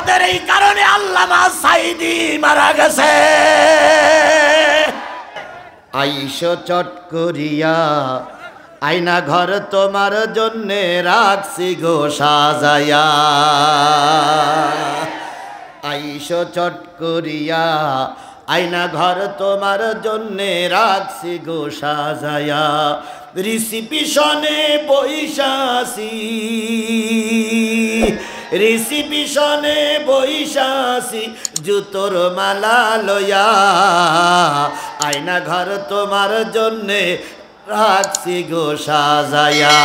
বিপদের এই কারণে আল্লামা সাইদি মারা গেছে। আইসো চট করিয়া আয়না ঘর তোমার জন্যে রাখছি গো সাজায়া। আইসো চট করিয়া আয়না ঘর তোমার জন্যে রাখছি গো সাজায়া। রিসিপিশনে বৈশাসি, রিসিপিশনে বৈশাসি জুতোর মালা লয়া। আয়না ঘর তোমার জন্যে রাখছি গো সাজায়া।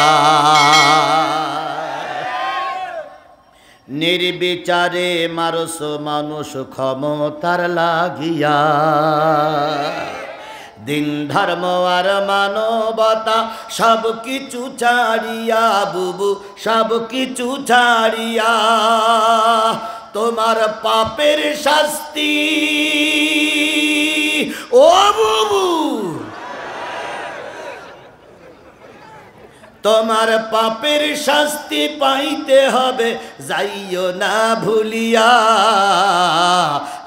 নির্বিচারে মারস মানুষ ক্ষমতার লাগিয়া। দিন ধর্ম আর মানবতা সব কিছু ছাড়িয়া বুবু, সব কিছু ছাড়িয়া তোমার পাপের শাস্তি ও বুবু, তোমার পাপের শাস্তি পাইতে হবে যাইও না ভুলিয়া।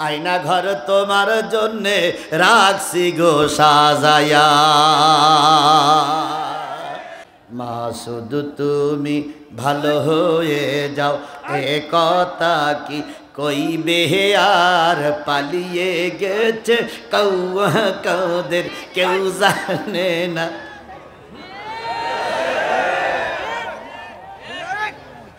আয়না ঘর তোমার জন্যে রাখছি গো সাজায়া। মাসুদ তুমি ভালো হয়ে যাও এ কথা কি কইবে আর পালিয়ে গেছে কৌয়া কাদের কেউ জানে না।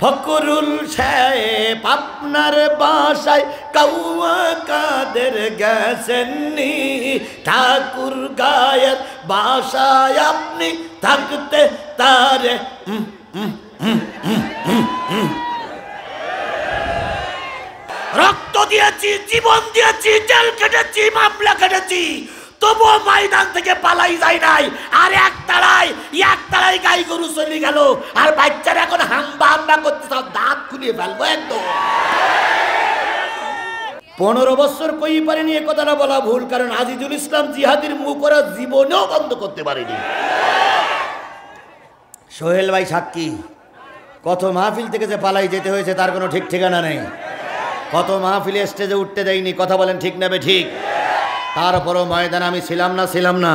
ফকরুল সাহেব আপনার বাসায় কৌয়া কাদের গেছেননি, ঠাকুর গায়ের বাসায় আপনি থাকতে তারে রক্ত দিয়েছি, জীবন দিয়েছি, জেল কেটেছি, মামলা কেটেছি, তবুও ময়দান থেকে পালাই যায় নাই। আর একতাড়াই গাই গরু চলে গেল, আর বাচ্চারা এখন হাম্বা হাম্বা করতে সব দাঁত খুলিয়ে ফেলবো একদম। 15 বছর কই পারেনি এ কথাটা বলা ভুল, কারণ আজিজুল ইসলাম জিহাদির মুখ ওরা জীবনেও বন্ধ করতে পারেনি। সোহেল ভাই সাক্ষী, কত মাহফিল থেকে যে পালাই যেতে হয়েছে তার কোনো ঠিক ঠিকানা নেই। কত মাহফিলে স্টেজে উঠতে দেয়নি, কথা বলেন ঠিক নেবে ঠিক। তারপরও ময়দানে আমি ছিলাম না।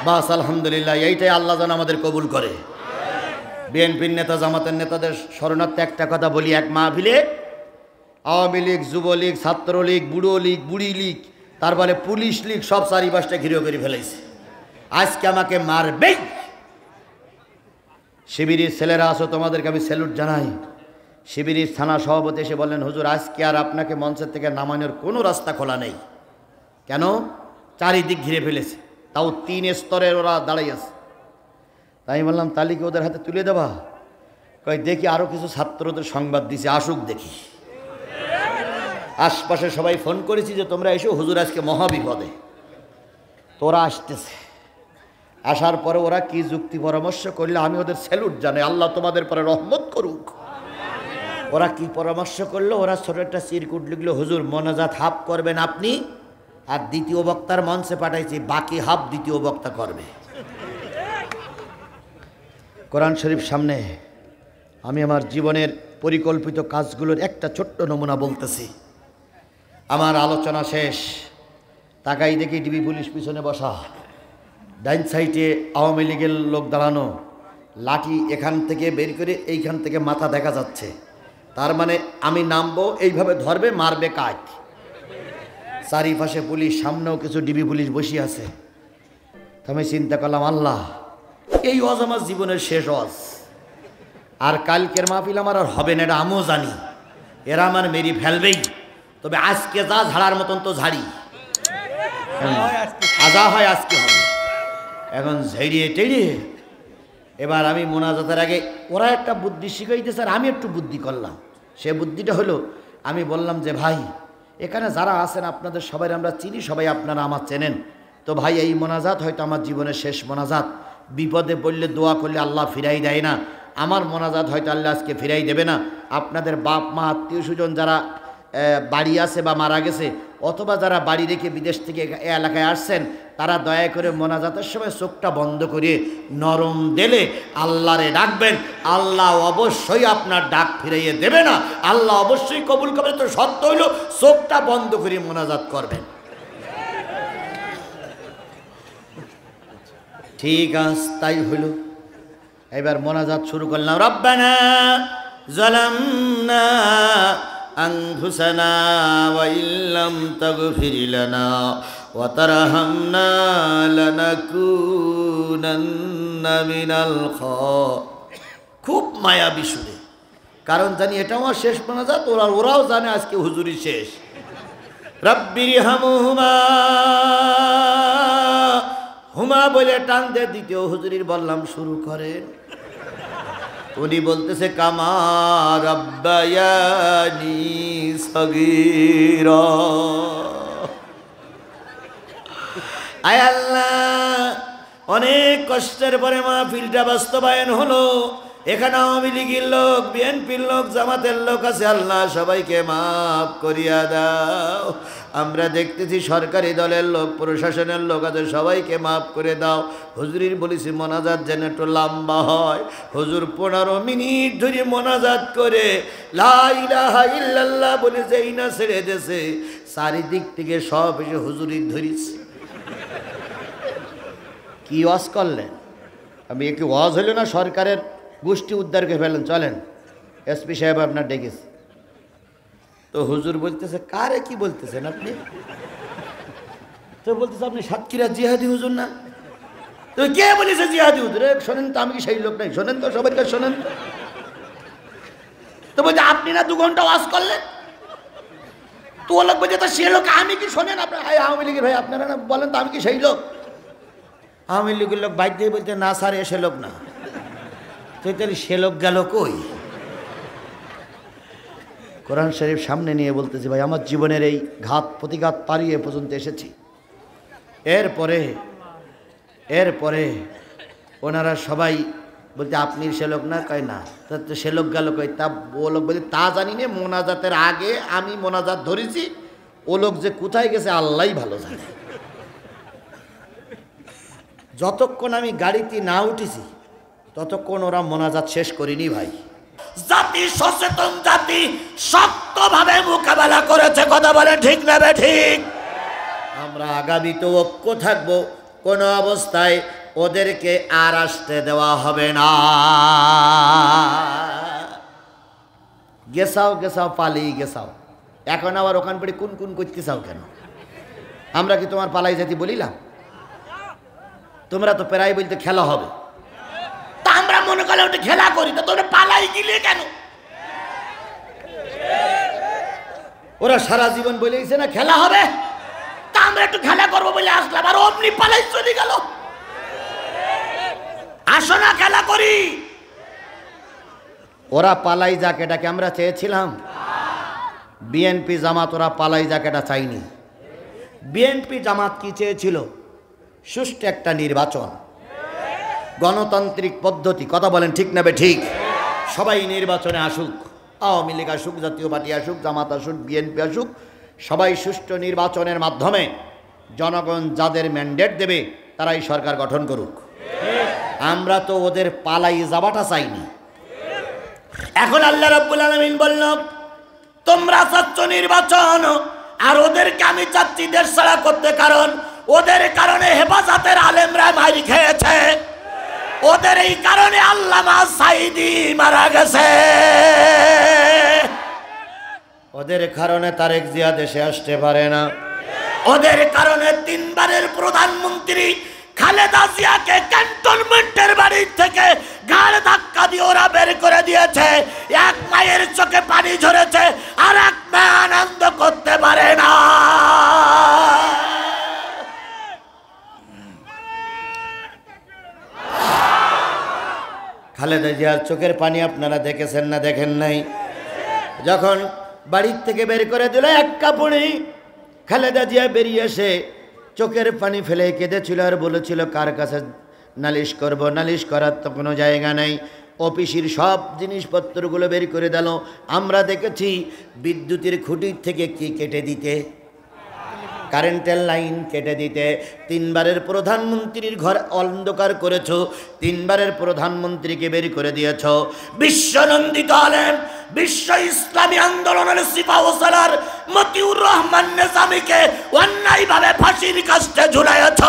বাস আলহামদুলিল্লাহ, এইটাই আল্লাহ যেন আমাদের কবুল করে। বিএনপির নেতা জামাতের নেতাদের শরণার্থে একটা কথা বলি, এক মাহফিলে আওয়ামী লীগ, যুবলীগ, ছাত্রলীগ, বুড়ো লীগ, বুড়ি লীগ, তারপরে পুলিশ লীগ সব চারিপাশটা ঘিরে করে ফেলেছে। আজকে আমাকে মারবেই। শিবিরের ছেলেরা আসো, তোমাদেরকে আমি স্যালুট জানাই। শিবিরের থানা সভাপতি এসে বললেন, হুজুর আজকে আর আপনাকে মঞ্চের থেকে নামানোর কোনো রাস্তা খোলা নেই। কেন? চারিদিক ঘিরে ফেলেছে, তাও 3 স্তরের ওরা দাঁড়াই আছে। তাই বললাম তালিকা ওদের হাতে তুলে দেবা? কই দেখি, আরও কিছু ছাত্রদের সংবাদ দিছে, আসুক দেখি। আশপাশে সবাই ফোন করেছি যে তোমরা এসো, হুজুর আজকে মহাবিপদে। তোরা আসতেছে। আসার পরে ওরা কি যুক্তি পরামর্শ করলে আমি ওদের স্যালুট জানাই, আল্লাহ তোমাদের পরে রহমত করুক। ওরা কি পরামর্শ করলো? ওরা ছোট একটা চিরকুট লিখলো, হুজুর মোনাজাত হাফ করবেন আপনি, আর দ্বিতীয় বক্তার মঞ্চে পাঠাইছি, বাকি হাফ দ্বিতীয় বক্তা করবে। কোরআন শরীফ সামনে, আমি আমার জীবনের পরিকল্পিত কাজগুলোর একটা ছোট্ট নমুনা বলতেছি। আমার আলোচনা শেষ, তাকাই দেখি ডিবি পুলিশ পিছনে বসা, ডাইন সাইডে আওয়ামী লীগের লোক দাঁড়ানো, লাঠি এখান থেকে বের করে এইখান থেকে মাথা দেখা যাচ্ছে। তার মানে আমি নামবো, এইভাবে ধরবে, মারবে কাজ। চারিপাশে পুলিশ, সামনেও কিছু ডিবি পুলিশ বসে আছে। আমি চিন্তা করলাম, আল্লাহ এই ওয়াজ আমার জীবনের শেষ ওয়াজ, আর কালকের মাহফিল আমার আর হবে না, এটা আমিও জানি। এরা আমার মেরি ফেলবেই, তবে আজকে যা ঝাড়ার মতন তো ঝাড়ি, আজা হয় আজকে হবে। এখন ঝেড়িয়ে টেড়িয়ে এবার আমি মোনাজাতের আগে ওরা একটা বুদ্ধি শিখাইতেছে, আর আমি একটু বুদ্ধি করলাম। সে বুদ্ধিটা হলো, আমি বললাম যে ভাই এখানে যারা আছেন আপনাদের সবাই আমরা চিনি, সবাই আপনারা আমার চেনেন, তো ভাই এই মোনাজাত হয়তো আমার জীবনের শেষ মোনাজাত। বিপদে পড়লে দোয়া করলে আল্লাহ ফিরাই দেয় না, আমার মোনাজাত হয়তো আল্লাহ আজকে ফিরাই দেবে না। আপনাদের বাপ মা আত্মীয় স্বজন যারা বাড়ি আছে বা মারা গেছে, অথবা যারা বাড়ি রেখে বিদেশ থেকে এলাকায় আসছেন, তারা দয়া করে মোনাজাতের সময় চোখটা বন্ধ করে নরম দিলে আল্লাহরে ডাকবেন, আল্লাহ অবশ্যই আপনার ডাক ফিরাইয়ে দেবে না, আল্লাহ অবশ্যই কবুল করবে। তো শর্ত হইল চোখটা বন্ধ করে মোনাজাত করবেন। ঠিক আছে, তাই হইল। এবার মোনাজাত শুরু করলাম। রব্বানা যালামনা আনফুসানা ওয়া ইল্লাম তাগফির লানা ওয়া তারহামনা লানাকুনান্না মিনাল খুব মায়াবী সুরে, কারণ জানি এটা আমার শেষ মোনাজাত, ওরাও জানে আজকে হুজুরি শেষ। রব্বিরহামহুমা হুমা বলে টান দে, দ্বিতীয় হুজুরির বললাম শুরু করেন। উনি বলতেছে কামা রাব্বায়ানি সগীরা। আয় আল্লাহ, অনেক কষ্টের পরে মাহফিলটা বাস্তবায়ন হলো। এখানে আওয়ামী লীগের লোক, বিএনপির লোক, জামাতের লোক আছে, আল্লাহ সবাইকে মাফ করিয়া দাও। আমরা দেখতেছি সরকারি দলের লোক, প্রশাসনের লোক আছে, সবাইকে মাফ করে দাও। হুজুরির বলেছি মোনাজাত যেন একটু লম্বা হয়। হুজুর 15 মিনিট ধরে মোনাজাত করে লা ইলাহা ইল্লাল্লাহ বলে যেই না ছেড়ে দিয়েছে, চারিদিক থেকে সব এসে হুজুরির ধরিছে। কি ওয়াজ করলেন? আমি একটু ওয়াজ হইল না, সরকারের গোষ্ঠী উদ্ধারকে ফেলেন। চলেন, এসপি সাহেব আপনার ডেকেছে। তো হুজুর বলতেছে কারে কি বলতেছেন আপনি? তো বলতেছে আপনি সাতক্ষীরা জিহাদি হুজুর না? তো কে বলেছে জিহাদি হুজুর? শোনেন তো, আমি কি সেই লোক নাই? শোনেন তো, সবাইকে শোনেন। তো বলছে আপনি না 2 ঘন্টা ওয়াজ করলেন। তো ও লোক বলছে তো সে লোক আমি কি? শোনেন আপনার আওয়ামী লীগের ভাই, আপনারা না বলেন তো আমি কি সেই লোক? আওয়ামী লীগের লোক বাইক দিয়ে বলতে না স্যার এসে লোক না। তো তাহলে সে লোক গেল কই? কোরআন শরীফ সামনে নিয়ে বলতেছি ভাই আমার জীবনের এই ঘাত প্রতিঘাত পারিয়ে পর্যন্ত এসেছি। এরপরে ওনারা সবাই বলতে আপনি সে লোক না? কয় না। তো সে লোক গেল কই? তা ও লোক বলে তা জানি না, মোনাজাতের আগে আমি মোনাজাত ধরেছি, ও লোক যে কোথায় গেছে আল্লাহই ভালো জানে। যতক্ষণ আমি গাড়িতে না উঠেছি ততক্ষণ ওরা মোনাজাত শেষ করিনি ভাই। জাতি সচেতন, জাতি শক্তভাবে মোকাবেলা করেছে। কথা বলে ঠিক না বে ঠিক? আমরা আগামীতে ঐক্য থাকবো, কোনো অবস্থায় ওদেরকে আর আসতে দেওয়া হবে না। গেছাও গেছাও পালিয়ে গেছাও, এখন আবার ওখান পড়ে কোন কোন করতে চাও কেন? আমরা কি তোমার পালাই জাতি বলিলাম? তোমরা তো প্রায় বলতে খেলা হবে, তা আমরা মনে করলে ওটা খেলা করি, তো তোমরা পালাই গিলে কেন? ওরা সারা জীবন বলেছে না খেলা হবে, তা আমরা একটু খেলা করবো বলে আসলাম, আর অমনি পালাই চলে গেল। আসো না খেলা করি। ওরা পালাই যাক এটাকে আমরা চেয়েছিলাম? বিএনপি জামাত ওরা পালাই যাক এটা চাইনি। বিএনপি জামাত কি চেয়েছিল? সুষ্ঠু একটা নির্বাচন, গণতান্ত্রিক পদ্ধতি। কথা বলেন ঠিক না বে ঠিক? সবাই নির্বাচনে আসুক, আওয়ামী লীগ আসুক, জাতীয় পার্টি আসুক, জামাত আসুক, বিএনপি আসুক, সবাই সুষ্ঠু নির্বাচনের মাধ্যমে জনগণ যাদের ম্যান্ডেট দেবে তারাই সরকার গঠন করুক। আমরা তো ওদের পালাই যাওয়াটা চাইনি। এখন আল্লাহ রাব্বুল আলামিন বলল তোমরা চাচ্ছ নির্বাচন, আর ওদেরকে আমি চাচ্ছি দেশ ছাড়া করতে, কারণ ওদের কারণে হেফাজতের আলেমরা মাইর খেয়েছে, ওদের এই কারণে আল্লামা সাইদি মারা গেছে, ওদের কারণে তারেক জিয়া দেশে আসতে পারে না, ওদের কারণে 3 বারের প্রধানমন্ত্রী খালেদা জিয়াকে ক্যান্টনমেন্টের বাড়ি থেকে ঘাড় ধাক্কা দিয়ে ওরা বের করে দিয়েছে। এক মায়ের চোখে পানি ঝরেছে, আর এক মা আনন্দ করতে পারে না। খালেদা জিয়ার চোখের পানি আপনারা দেখেছেন না দেখেন নাই? যখন বাড়ির থেকে বের করে দিল এক কাপড়ে, খালেদা জিয়া বেরিয়ে এসে চোখের পানি ফেলে কেঁদেছিল আর বলেছিল কার কাছে নালিশ করব? নালিশ করার তো কোনো জায়গা নেই। অফিসের সব জিনিসপত্রগুলো বের করে দিল। আমরা দেখেছি বিদ্যুতের খুঁটির থেকে কি কেটে দিতে, কারেন্টের লাইন কেটে দিতে, তিনবারের প্রধানমন্ত্রীর ঘর অন্ধকার করেছো, তিনবারের প্রধানমন্ত্রীকে বের করে দিয়েছ। বিশ্বনন্দিত আলেম, বিশ্ব ইসলামী আন্দোলনের সিপাহসালার মতিউর রহমান নিজামীকে অন্যায়ভাবে ফাঁসির কাস্টে ঝুলাইয়াছ।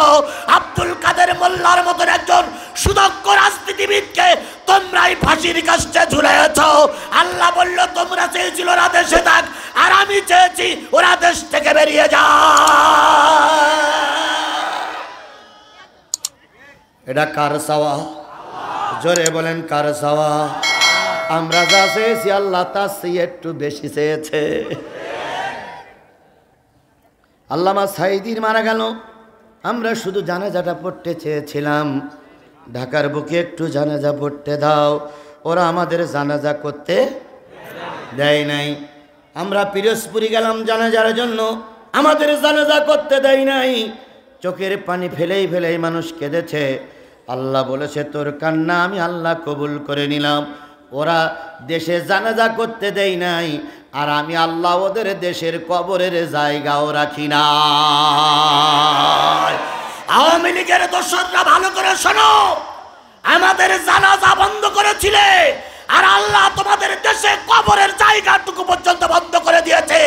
আব্দুল কাদের মোল্লার মতন একজন সুদক্ষ রাজনীতিবিদকে তোমরাই ফাঁসির কাস্টে ঝুলাইয়াছ। আল্লাহ বলল তোমরা চেয়েছিল ওরা দেশে থাক, আর আমি চেয়েছি ওরা দেশ থেকে বেরিয়ে যা। এটা কার চাওয়া? জোরে বলেন কার চাওয়া? আমরা যা চেয়েছি আল্লাহ তার চেয়ে একটু বেশি চেয়েছে। আল্লামা সাইদির মারা গেল, আমরা শুধু জানাজাটা পড়তে চেয়েছিলাম, ঢাকার বুকে একটু জানাজা পড়তে দাও, ওরা আমাদের জানাজা করতে দেয় নাই। আমরা পিরোজপুরি গেলাম জানাজার জন্য, আমাদের জানাজা করতে দেয় নাই। চোখের পানি ফেলেই ফেলেই মানুষ কেঁদেছে। আল্লাহ বলেছে তোর কান্না আমি আল্লাহ কবুল করে নিলাম। ওরা দেশে জানাজা করতে দেয় নাই, আর আমি আল্লাহ ওদের দেশের কবরের জায়গাও রাখি না। আওয়ামী লীগের দোসররা ভালো করে শোনো, আমাদের জানাজা বন্ধ করেছিলে, আর আল্লাহ তোমাদের দেশে কবরের জায়গাটুকু পর্যন্ত বন্ধ করে দিয়েছে।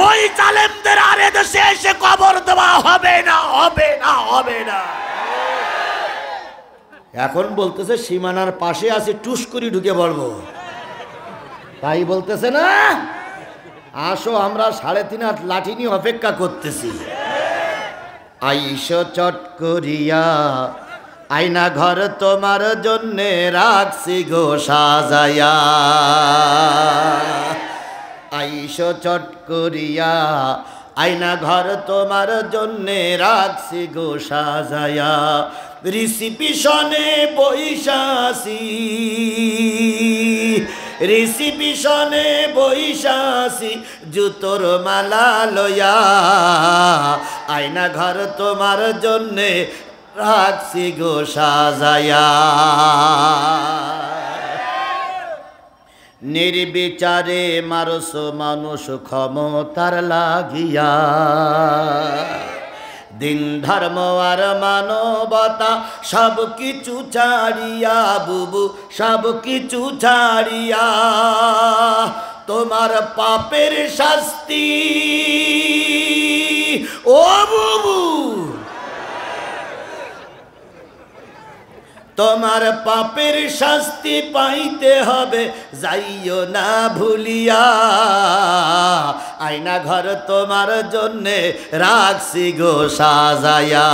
ওই জালেমদের আর দেশে এসে কবর দেওয়া হবে না, হবে না, হবে না। এখন বলতেছে সীমানার পাশে আছে, টুস করে ঢুকে পড়বো, তাই বলতেছে না। আসো, আমরা 3.5 হাত লাঠি নিয়ে অপেক্ষা করতেছি। আইসো চট করিয়া, আয়না ঘর তোমার জন্যে রাখছি গো সাজায়া। আইসো চট করিয়া, আয়না ঘর তোমার জন্যে রাখছি গো সাজায়া। রিসিপিশনে বৈশাসি, রিসিপিশনে বৈশাসি, জুতোর মালা লয়া। আয়না ঘর তোমার জন্যে রাখছি গো সাজায়া। নির্বিচারে মারস মানুষ ক্ষমতার লাগিয়া। দিন ধর্ম আর মানবতা সব কিছু ছাড়িয়া, বুবু সব কিছু ছাড়িয়া। তোমার পাপের শাস্তি ও বুবু, তোমার পাপের শাস্তি পাইতে হবে, যাইও না ভুলিয়া। আয়না ঘর তোমার জন্যে রাখছি গো সাজায়া।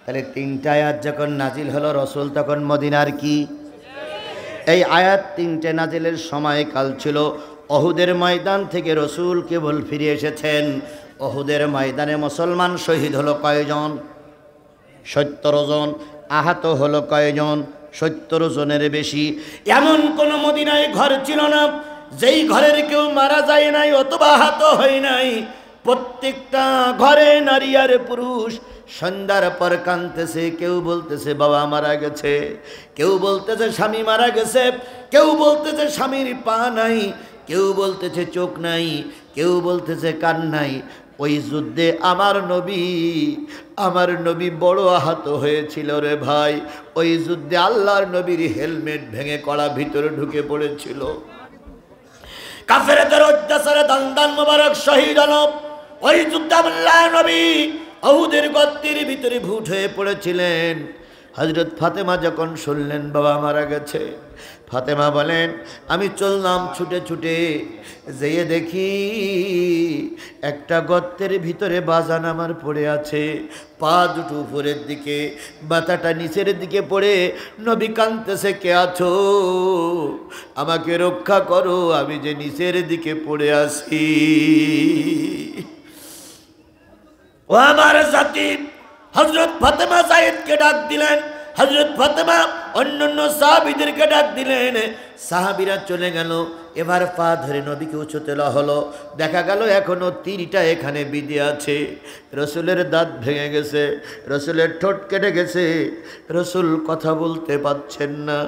তাহলে 3টা আয়াত যখন নাজিল হলো, রসুল তখন মদিনার কি? এই আয়াত 3টে নাজিলের সময়কাল ছিল। অহুদের ময়দান থেকে রসুল কেবল ফিরে এসেছেন। অহুদের ময়দানে মুসলমান শহীদ হলো কয়জন? 70 জন। আহত হলো কয়জন? 70 জনের বেশি। এমন কোন মদিনায় ঘর ছিল না যেই ঘরের কেউ মারা যায় নাই অথবা আহত হয় নাই। প্রত্যেকটা ঘরে নারী আর পুরুষ সন্ধ্যার পর কাঁদতেছে। কেউ বলতেছে বাবা মারা গেছে, কেউ বলতেছে স্বামী মারা গেছে, কেউ বলতেছে স্বামীর পা নাই, কেউ বলতেছে চোখ নাই, কেউ বলতেছে কান নাই। ওই যুদ্ধে আমার নবী বড় আহত হয়েছিল রে ভাই। ওই যুদ্ধে আল্লাহর নবীর হেলমেট ভেঙে কড়া ভিতরে ঢুকে পড়েছিল। কাফেরদের অত্যাচারে দান মোবারক শহীদ হলো। ওই যুদ্ধে আল্লাহর নবী উহুদের গর্তের ভিতরে ভুট হয়ে পড়েছিলেন। হযরত ফাতেমা যখন শুনলেন বাবা মারা গেছে, ফাতেমা বলেন আমি চললাম ছুটে ছুটে, যেয়ে দেখি একটা গর্তের ভিতরে বাজান আমার পড়ে আছে। পা দুটো উপরের দিকে, মাথাটা নিচের দিকে পড়ে। নবী কাঁদতেছে, কে আছো? আমাকে রক্ষা করো, আমি যে নিচের দিকে পড়ে আছি। ও আমার জাতি, হযরত ফাতেমা সাইদকে ডাক দিলেন, হযরত ফাতেমা অন্যান্য সাহাবীদেরকে ডাক দিলেন, সাহাবীরা চলে গেল। এবার পা ধরে নবীকে উঁচু তোলা হলো, দেখা গেল এখনো তীরটা এখানে বিঁধে আছে। রসুলের দাঁত ভেঙে গেছে, রসুলের ঠোঁট কেটে গেছে, রসুল কথা বলতে পারছেন না।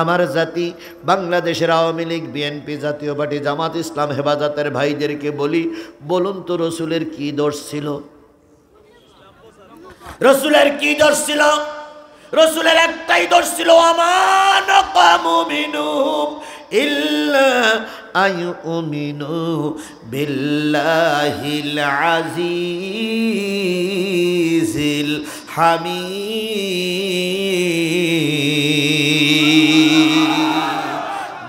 আমার জাতি বাংলাদেশের আওয়ামী লীগ, বিএনপি, জাতীয় পার্টি, জামাত ইসলাম, হেফাজতের ভাইদেরকে বলি, বলুন তো রসুলের কি দোষ ছিল? রসুলের কি দোষ ছিল? রসুলের একটাই দোষ ছিল, আমানাকামু মিনহুম ইল্লা আইউমিনু বিল্লাহিল আজিজিল হামিদ।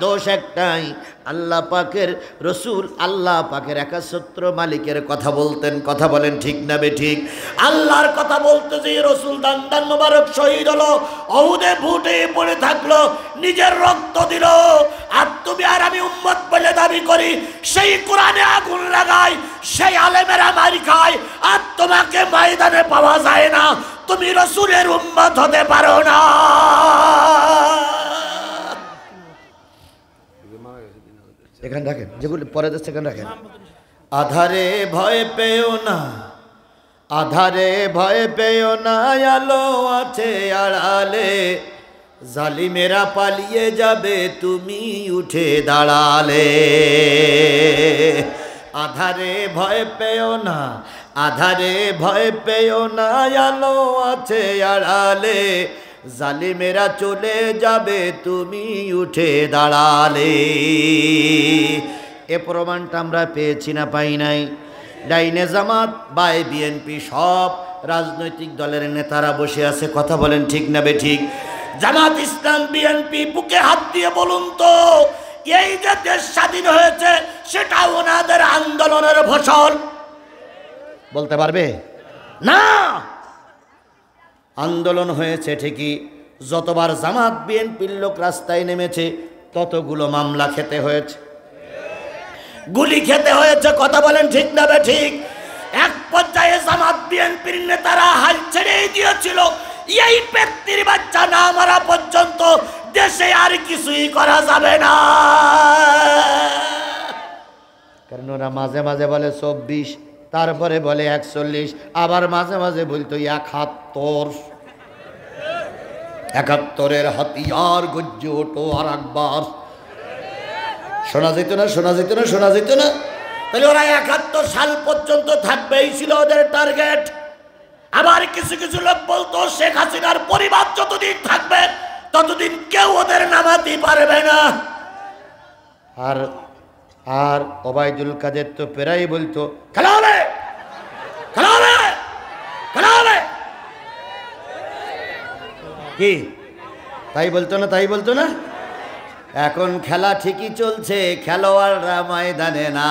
দোষ একটাই, আল্লাহ পাকের রসুল আল্লাহ পাকের একাছত্র মালিকের কথা বলতেন। কথা বলেন ঠিক না বেঠিক? আল্লাহর কথা বলতে যে রসুল দান মোবারক শহীদ হলো, ওহুদে ফুটে পড়ে থাকলো, নিজের রক্ত দিল। আর তুমি আর আমি উম্মত বলে দাবি করি, সেই কোরআনে আগুন লাগাই, সেই আলেমেরা মারি খায়, আর তোমাকে ময়দানে পাওয়া যায় না। তুমি রসুলের উম্মত হতে পারো না। এখানে রাখেন, যেগুলো পরে যাচ্ছে এখানে রাখেন। আধারে ভয় পেও না, আধারে ভয় পেও না, আলো আছে আড়ালে, জালিমেরা পালিয়ে যাবে তুমি উঠে দাঁড়ালে। আধারে ভয় পেও না, আধারে ভয় পেও না, আলো আছে আড়ালে, জালিমেরা চলে যাবে তুমি উঠে দাঁড়ালে। এ প্রমাণটা আমরা পেয়েছি না পাই নাই? ডাইনে জামাত, বাই বিএনপি, সব রাজনৈতিক দলের নেতারা বসে আছে। কথা বলেন ঠিক না বেঠিক? জামাত ইসলাম, বিএনপি, বুকে হাত দিয়ে বলুন তো, এই যে দেশ স্বাধীন হয়েছে সেটা ওনাদের আন্দোলনের ফসল? বলতে পারবে না। আন্দোলন হয়েছে ঠিকই, যতবার জামাত বিএনপির লোক রাস্তায় নেমেছে ততগুলো মামলা খেতে হয়েছে, গুলি খেতে হয়েছে। কথা বলেন ঠিক না বেঠিক? এক পর্যায়ে জামাত বিএনপির নেতারা হাল ছেড়েই দিয়েছিল, এই ব্যক্তির বাচ্চা না মারা পর্যন্ত দেশে আর কিছুই করা যাবে না। কারণ ওরা মাঝে মাঝে বলে 24, তারপরে বলে 41, আবার মাঝে মাঝে বলতো 71। 71-এর হাতিয়ার গজ্জে ওঠো আর একবার। শোনা যেত না, শোনা যেত না, শোনা যেত না। তাহলে ওরা 71 সাল পর্যন্ত থাকবে, এই ছিল ওদের টার্গেট। আবার কিছু কিছু লোক বলতো শেখ হাসিনার পরিবার যতদিন থাকবে ততদিন কেউ ওদের নামাতে পারবে না। আর আর ওবায়দুল কাদের তো প্রায় বলতো খেলা হবে, খেলা হবে, খেলা হবে। কি তাই বলতো না? তাই বলতো না? এখন খেলা ঠিকই চলছে, খেলোয়াড়রা ময়দানে না।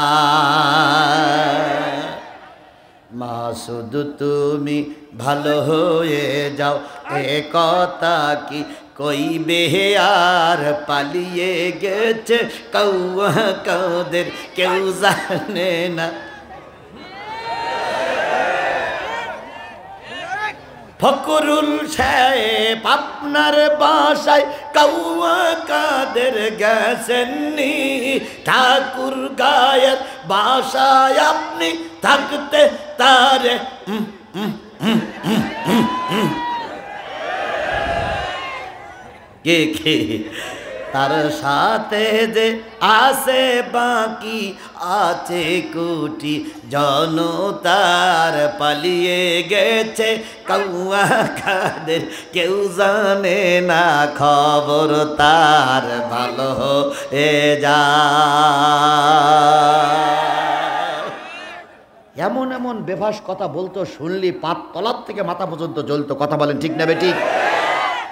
মাসুদ তুমি ভালো হয়ে যাও, এ কথা কি কইবে আর পালিয়ে গেছে কৌয়া কাদের কেউ জানে না। ফকরুল সাহেব আপনার বাসায় কৌয়া কাদের গেছেননি, ঠাকুর গায়ের বাসায় আপনি থাকতে তারে কে কে তার সাথে যে আছে বাকি আছে কোটি জনতার পালিয়ে গেছে কৌয়া কাদের কেউ জানে না খবর তার ভালো এ যা। এমন এমন বেফাস কথা বলতো, শুনলি পাত তলার থেকে মাথা পর্যন্ত জ্বলতো। কথা বলেন ঠিক না বেঠিক?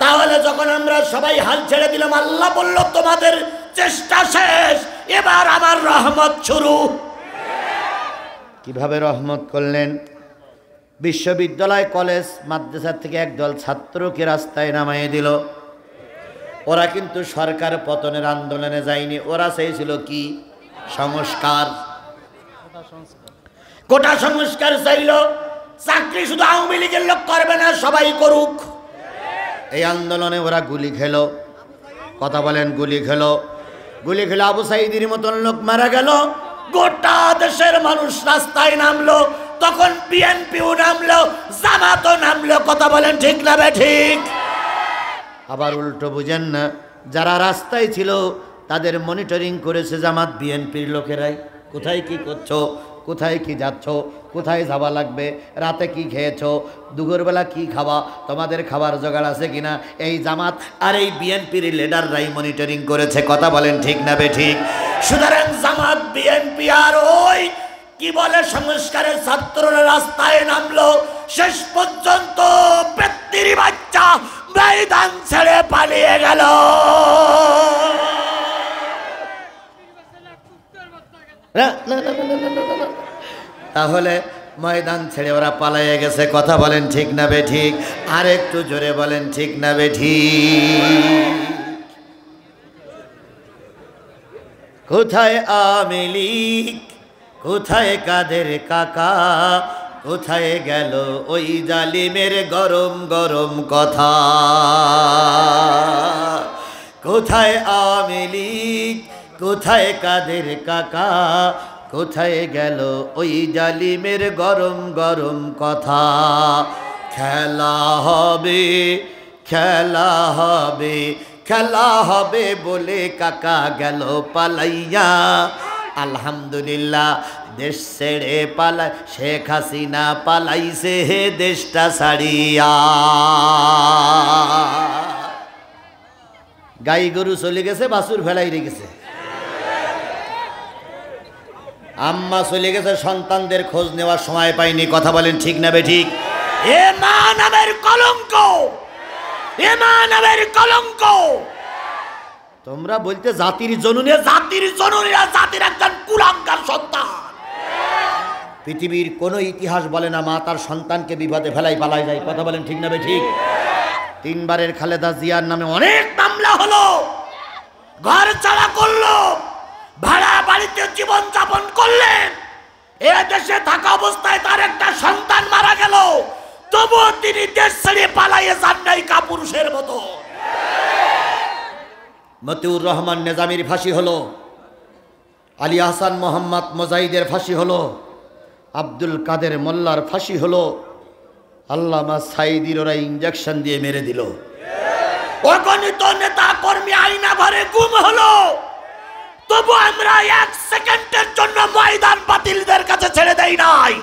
তাহলে যখন আমরা সবাই হাল ছেড়ে দিলাম, আল্লাহ বলল তোমাদের চেষ্টা শেষ, এবার আমার রহমত শুরু। কিভাবে রহমত করলেন? বিশ্ববিদ্যালয়, কলেজ, মাদ্রাসার থেকে একদল ছাত্রকে রাস্তায় নামাইয়ে দিল। ওরা কিন্তু সরকার পতনের আন্দোলনে যায়নি, ওরা চাইছিল কি? সংস্কার। কোটা সংস্কার চাইল। চাকরি শুধু আওয়ামী লীগের লোক করবে না, সবাই করুক। এই আন্দোলনে ওরা গুলি খেলো, কথা বলেন, গুলি খেলো। গুলি খেলে আবু সাইদির মতন লোক মারা গেল, গোটা দেশের মানুষ রাস্তায় নামলো। তখন বিএনপিও নামলো, জামাতও নামলো, কথা বলেন ঠিক না ঠিক? আবার উল্টো বুঝেন না, যারা রাস্তায় ছিল তাদের মনিটরিং করেছে জামাত বিএনপির লোকেরাই। কোথায় কি করছো, কোথায় কি যাচ্ছ, কোথায় যাওয়া লাগবে, রাতে কি খেয়েছো, দুপুরবেলা কি খাওয়া, তোমাদের খাবার জোগাড় আছে কিনা, এই জামাত আর এই বিএনপির লিডাররাই মনিটরিং করেছে, কথা বলেন ঠিক না ঠিক? সুতরাং জামাত বিএনপি আর ওই কি বলে সংস্কারের ছাত্ররা রাস্তায় নামলো, শেষ পর্যন্ত ব্যক্তির বাচ্চা ময়দান ছেড়ে পালিয়ে গেল। তাহলে ময়দান ছেড়ে ওরা পালাইয়ে গেছে, কথা বলেন ঠিক না ঠিক? আর একটু জোরে বলেন ঠিক না ঠিক? কোথায় আওয়ামী লীগ, কোথায় কাদের কাকা, কোথায় গেল ওই জালিমের গরম গরম কথা? কোথায় আওয়ামী লীগ, কোথায় কাদের কাকা, কোথায় গেল ওই জালিমের গরম গরম কথা? খেলা হবে, খেলা হবে, খেলা হবে বলে কাকা গেল পালাইয়া। আলহামদুলিল্লাহ, দেশ ছেড়ে পালাই শেখ হাসিনা পালাইছে হে দেশটা ছাড়িয়া। গাই গরু চলে গেছে, বাছুর ফেলাই রেখেছে, আম্মা চলে গেছে, সন্তানদের খোঁজ নেওয়ার সময় পাইনি, কথা বলেন ঠিক না ঠিক? এ মা নামের কলঙ্ক, এ মা নামের কলঙ্ক। তোমরা বলতে জাতির জননী, জাতির জননীরা জাতির একজন কুলাঙ্গার সন্তান। পৃথিবীর কোন ইতিহাস বলে না মা তার সন্তানকে বিপদে ফেলাই পালাই যায়, কথা বলেন ঠিক না ঠিক? তিনবারের খালেদা জিয়ার নামে অনেক মামলা হলো, ঘর ছাড়া করলো, ভাড়া বাড়িতে জীবন যাপন করলেন। এ দেশে থাকা অবস্থায় তার একটা সন্তান মারা গেল, তবুও তিনি দেশ ছেড়ে পালাইয়ে যান নাই কাপুরুষের মতো। মতিউর রহমান নিজামীর ফাঁসি হলো, আলী আহসান মোহাম্মদ মুজাহিদের ফাঁসি হলো, আব্দুল কাদের মোল্লার ফাঁসি হলো, আল্লামা সাইদির ওরা ইঞ্জেকশন দিয়ে মেরে দিল। অগণিত নেতা কর্মী আয়না ঘরে গুম হলো, তবু আমরা এক সেকেন্ডের জন্য ময়দান বাতিলদের কাছে ছেড়ে দেই নাই।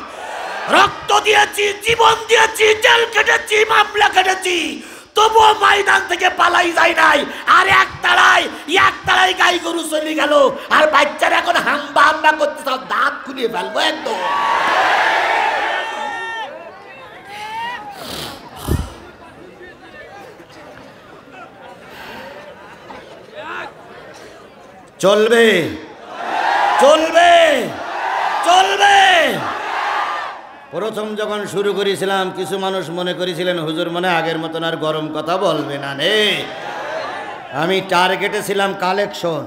রক্ত দিয়েছি, জীবন দিয়েছি, জেল কেটেছি, মামলা কেটেছি, তবুও ময়দান থেকে পালাই যায় নাই। আর এক তাড়াই গাই গরু চলে গেল, আর বাচ্চারা এখন হাম্বা হাম্বা করতে, সব দাঁত খুলিয়ে ফেলবো একদম। চলবে, চলবে, চলবে। প্রথম যখন শুরু করেছিলাম কিছু মানুষ মনে করেছিলেন হুজুর মনে আগের মতন আর গরম কথা বলবে না নে। আমি টার্গেটে ছিলাম কালেকশন,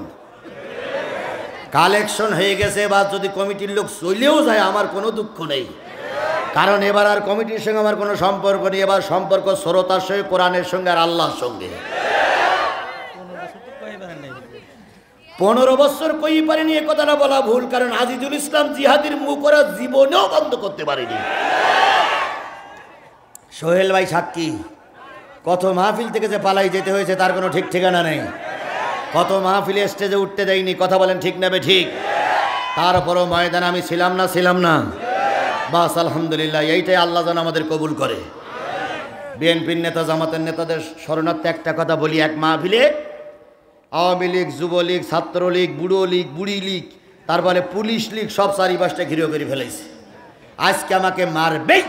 কালেকশন হয়ে গেছে। এবার যদি কমিটির লোক চলেও যায় আমার কোনো দুঃখ নেই, কারণ এবার আর কমিটির সঙ্গে আমার কোনো সম্পর্ক নেই। এবার সম্পর্ক শ্রোতার সঙ্গে, কোরআনের সঙ্গে আর আল্লাহর সঙ্গে। 15 বছর কই পারেনি এ কথাটা বলা ভুল, কারণ আজিজুল ইসলাম জিহাদির মুখ ওরা জীবনেও বন্ধ করতে পারেনি। সোহেল ভাই সাক্ষী, কত মাহফিল থেকে যে পালাই যেতে হয়েছে তার কোনো ঠিক ঠিকানা নেই। কত মাহফিলে স্টেজে উঠতে দেয়নি, কথা বলেন ঠিক নেবে ঠিক? তারপরও ময়দানে আমি ছিলাম না, ছিলাম না। বাস আলহামদুলিল্লাহ, এইটাই আল্লাহ যেন আমাদের কবুল করে। বিএনপির নেতা, জামাতের নেতাদের শরণার্থে একটা কথা বলি, এক মাহফিলে আওয়ামী লীগ, যুবলীগ, ছাত্রলীগ, বুড়ো লীগ, বুড়ি লীগ, তারপরে পুলিশ লীগ সব চারিপাশটা ঘিরে করে ফেলেছে। আজকে আমাকে মারবেই।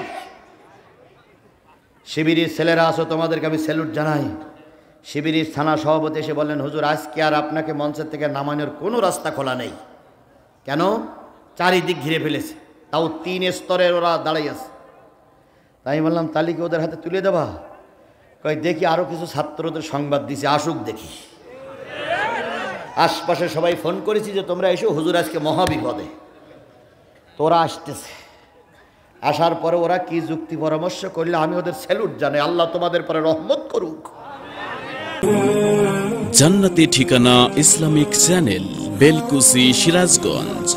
শিবিরের ছেলেরা আসো, তোমাদেরকে আমি স্যালুট জানাই। শিবিরের থানা সভাপতি এসে বললেন হুজুর আজকে আর আপনাকে মঞ্চের থেকে নামানোর কোনো রাস্তা খোলা নেই। কেন? চারিদিক ঘিরে ফেলেছে, তাও 3 স্তরের ওরা দাঁড়াই আছে। তাই বললাম তালিকা ওদের হাতে তুলে দেবা? কই দেখি, আরও কিছু ছাত্রদের সংবাদ দিছে, আসুক দেখি। আশপাশে সবাই ফোন করেছি যে তোমরা এসো, হুজুর আজকে মহাবিপদে। তোরা আসতেছে। আসার পরে ওরা কি যুক্তি পরামর্শ করলে আমি ওদের স্যালুট জানাই। আল্লাহ তোমাদের পরে রহমত করুক। জান্নাতি ঠিকানা ইসলামিক চ্যানেল, বেলকুচি, সিরাজগঞ্জ।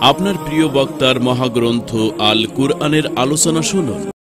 আপনার প্রিয় বক্তার মহাগ্রন্থ আল কুরআনের আলোচনা শুনুন।